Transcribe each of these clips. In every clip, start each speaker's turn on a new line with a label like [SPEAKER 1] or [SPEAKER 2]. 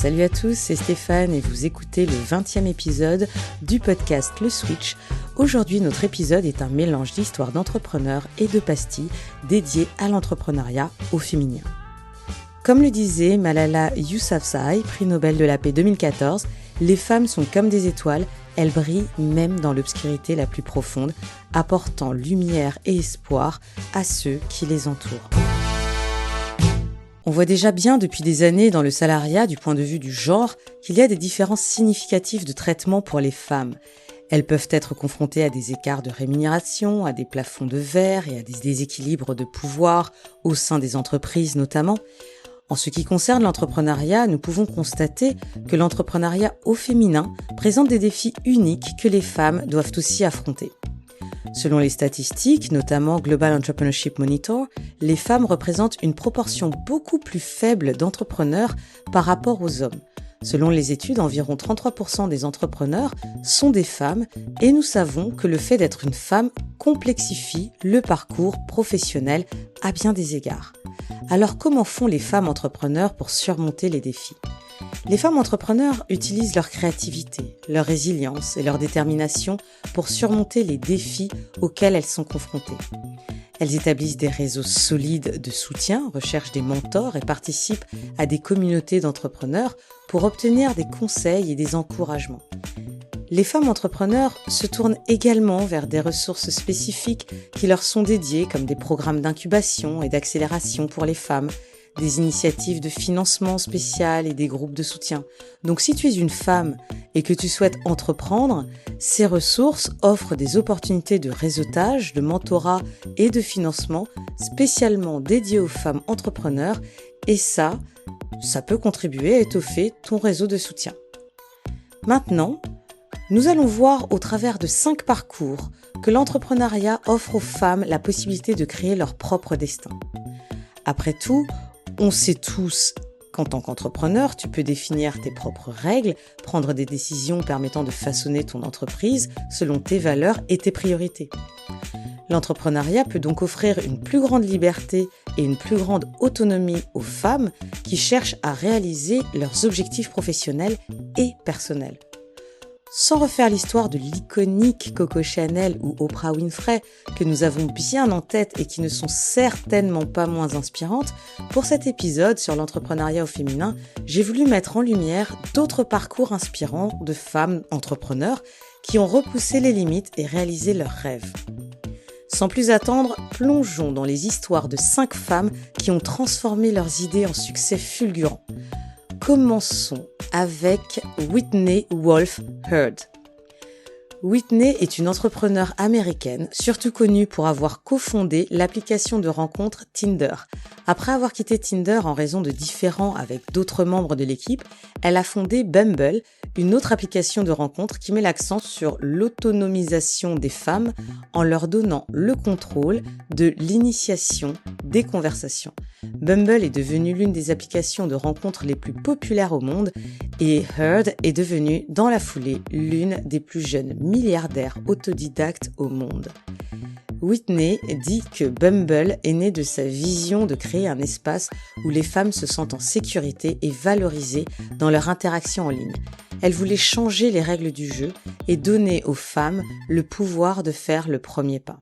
[SPEAKER 1] Salut à tous, c'est Stéphane et vous écoutez le 20e épisode du podcast Le Switch. Aujourd'hui, notre épisode est un mélange d'histoires d'entrepreneurs et de pastilles dédiées à l'entrepreneuriat au féminin. Comme le disait Malala Yousafzai, prix Nobel de la paix 2014, les femmes sont comme des étoiles, elles brillent même dans l'obscurité la plus profonde, apportant lumière et espoir à ceux qui les entourent. On voit déjà bien depuis des années dans le salariat, du point de vue du genre, qu'il y a des différences significatives de traitement pour les femmes. Elles peuvent être confrontées à des écarts de rémunération, à des plafonds de verre et à des déséquilibres de pouvoir au sein des entreprises notamment. En ce qui concerne l'entrepreneuriat, nous pouvons constater que l'entrepreneuriat au féminin présente des défis uniques que les femmes doivent aussi affronter. Selon les statistiques, notamment Global Entrepreneurship Monitor, les femmes représentent une proportion beaucoup plus faible d'entrepreneurs par rapport aux hommes. Selon les études, environ 33% des entrepreneurs sont des femmes et nous savons que le fait d'être une femme complexifie le parcours professionnel à bien des égards. Alors comment font les femmes entrepreneurs pour surmonter les défis ? Les femmes entrepreneurs utilisent leur créativité, leur résilience et leur détermination pour surmonter les défis auxquels elles sont confrontées. Elles établissent des réseaux solides de soutien, recherchent des mentors et participent à des communautés d'entrepreneurs pour obtenir des conseils et des encouragements. Les femmes entrepreneurs se tournent également vers des ressources spécifiques qui leur sont dédiées, comme des programmes d'incubation et d'accélération pour les femmes, des initiatives de financement spéciales et des groupes de soutien. Donc si tu es une femme et que tu souhaites entreprendre, ces ressources offrent des opportunités de réseautage, de mentorat et de financement spécialement dédiées aux femmes entrepreneurs et ça peut contribuer à étoffer ton réseau de soutien. Maintenant, nous allons voir au travers de 5 parcours que l'entrepreneuriat offre aux femmes la possibilité de créer leur propre destin. Après tout, on sait tous qu'en tant qu'entrepreneur, tu peux définir tes propres règles, prendre des décisions permettant de façonner ton entreprise selon tes valeurs et tes priorités. L'entrepreneuriat peut donc offrir une plus grande liberté et une plus grande autonomie aux femmes qui cherchent à réaliser leurs objectifs professionnels et personnels. Sans refaire l'histoire de l'iconique Coco Chanel ou Oprah Winfrey que nous avons bien en tête et qui ne sont certainement pas moins inspirantes, pour cet épisode sur l'entrepreneuriat au féminin, j'ai voulu mettre en lumière d'autres parcours inspirants de femmes entrepreneurs qui ont repoussé les limites et réalisé leurs rêves. Sans plus attendre, plongeons dans les histoires de 5 femmes qui ont transformé leurs idées en succès fulgurant. Commençons avec Whitney Wolfe Herd. Whitney est une entrepreneure américaine, surtout connue pour avoir cofondé l'application de rencontre Tinder. Après avoir quitté Tinder en raison de différends avec d'autres membres de l'équipe, elle a fondé Bumble, une autre application de rencontre qui met l'accent sur l'autonomisation des femmes en leur donnant le contrôle de l'initiation des conversations. Bumble est devenue l'une des applications de rencontre les plus populaires au monde et Herd est devenue, dans la foulée, l'une des plus jeunes milliardaires autodidactes au monde. Whitney dit que Bumble est né de sa vision de créer un espace où les femmes se sentent en sécurité et valorisées dans leur interaction en ligne. Elle voulait changer les règles du jeu et donner aux femmes le pouvoir de faire le premier pas.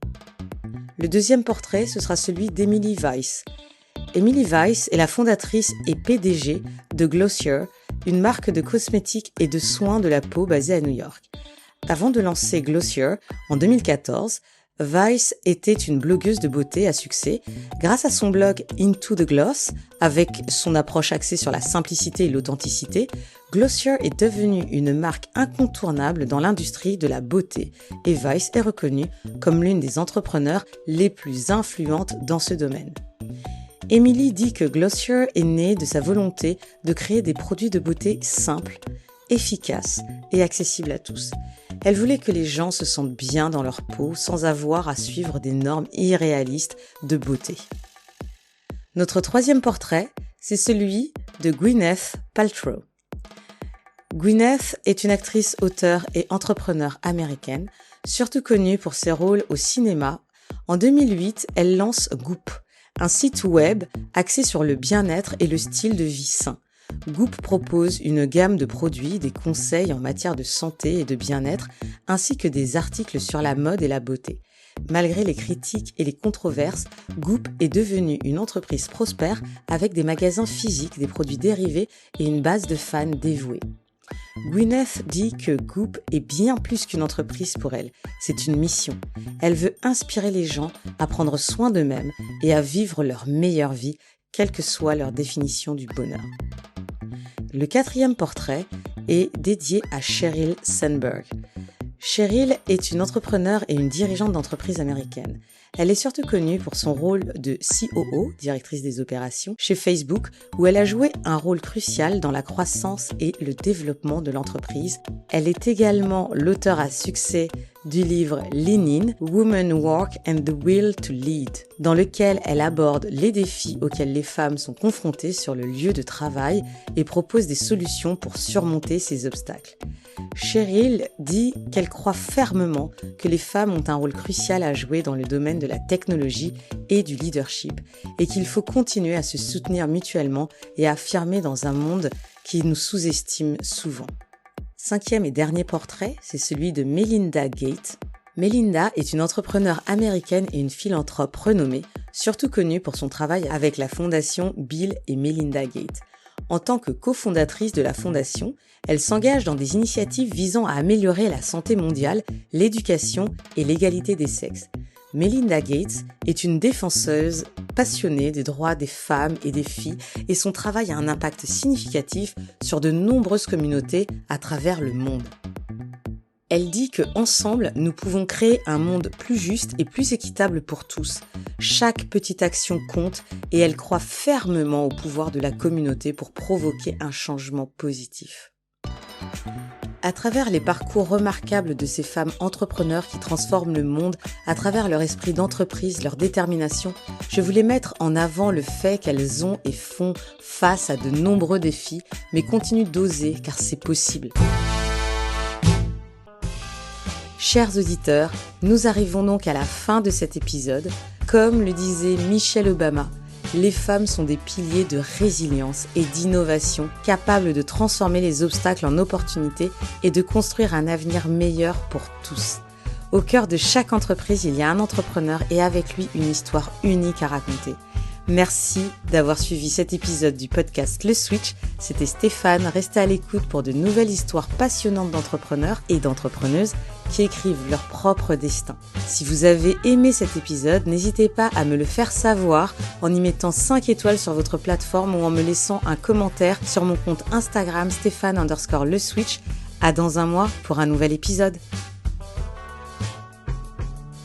[SPEAKER 1] Le deuxième portrait, ce sera celui d'Emily Weiss. Emily Weiss est la fondatrice et PDG de Glossier, une marque de cosmétiques et de soins de la peau basée à New York. Avant de lancer Glossier, en 2014, Weiss était une blogueuse de beauté à succès. Grâce à son blog Into the Gloss, avec son approche axée sur la simplicité et l'authenticité, Glossier est devenue une marque incontournable dans l'industrie de la beauté et Weiss est reconnue comme l'une des entrepreneurs les plus influentes dans ce domaine. Emily dit que Glossier est né de sa volonté de créer des produits de beauté simples, efficaces et accessibles à tous. Elle voulait que les gens se sentent bien dans leur peau sans avoir à suivre des normes irréalistes de beauté. Notre troisième portrait, c'est celui de Gwyneth Paltrow. Gwyneth est une actrice, auteure et entrepreneur américaine, surtout connue pour ses rôles au cinéma. En 2008, elle lance Goop, un site web axé sur le bien-être et le style de vie sain. Goop propose une gamme de produits, des conseils en matière de santé et de bien-être, ainsi que des articles sur la mode et la beauté. Malgré les critiques et les controverses, Goop est devenue une entreprise prospère avec des magasins physiques, des produits dérivés et une base de fans dévoués. Gwyneth dit que Goop est bien plus qu'une entreprise pour elle, c'est une mission. Elle veut inspirer les gens à prendre soin d'eux-mêmes et à vivre leur meilleure vie, quelle que soit leur définition du bonheur. Le 4e portrait est dédié à Sheryl Sandberg. Sheryl est une entrepreneure et une dirigeante d'entreprise américaine. Elle est surtout connue pour son rôle de COO, directrice des opérations, chez Facebook, où elle a joué un rôle crucial dans la croissance et le développement de l'entreprise. Elle est également l'auteure à succès du livre Lean In, Women Work and the Will to Lead, dans lequel elle aborde les défis auxquels les femmes sont confrontées sur le lieu de travail et propose des solutions pour surmonter ces obstacles. Sheryl dit qu'elle croit fermement que les femmes ont un rôle crucial à jouer dans le domaine de la technologie et du leadership et qu'il faut continuer à se soutenir mutuellement et à affirmer dans un monde qui nous sous-estime souvent. 5e et dernier portrait, c'est celui de Melinda Gates. Melinda est une entrepreneure américaine et une philanthrope renommée, surtout connue pour son travail avec la fondation Bill et Melinda Gates. En tant que cofondatrice de la fondation, elle s'engage dans des initiatives visant à améliorer la santé mondiale, l'éducation et l'égalité des sexes. Melinda Gates est une défenseuse passionnée des droits des femmes et des filles et son travail a un impact significatif sur de nombreuses communautés à travers le monde. Elle dit que ensemble, nous pouvons créer un monde plus juste et plus équitable pour tous. Chaque petite action compte et elle croit fermement au pouvoir de la communauté pour provoquer un changement positif. À travers les parcours remarquables de ces femmes entrepreneurs qui transforment le monde, à travers leur esprit d'entreprise, leur détermination, je voulais mettre en avant le fait qu'elles ont et font face à de nombreux défis, mais continuent d'oser car c'est possible. Chers auditeurs, nous arrivons donc à la fin de cet épisode. Comme le disait Michelle Obama, les femmes sont des piliers de résilience et d'innovation capables de transformer les obstacles en opportunités et de construire un avenir meilleur pour tous. Au cœur de chaque entreprise, il y a un entrepreneur et avec lui une histoire unique à raconter. Merci d'avoir suivi cet épisode du podcast Le Switch. C'était Stéphane. Restez à l'écoute pour de nouvelles histoires passionnantes d'entrepreneurs et d'entrepreneuses qui écrivent leur propre destin. Si vous avez aimé cet épisode, n'hésitez pas à me le faire savoir en y mettant 5 étoiles sur votre plateforme ou en me laissant un commentaire sur mon compte Instagram Stéphane_Le Switch. À dans un mois pour un nouvel épisode.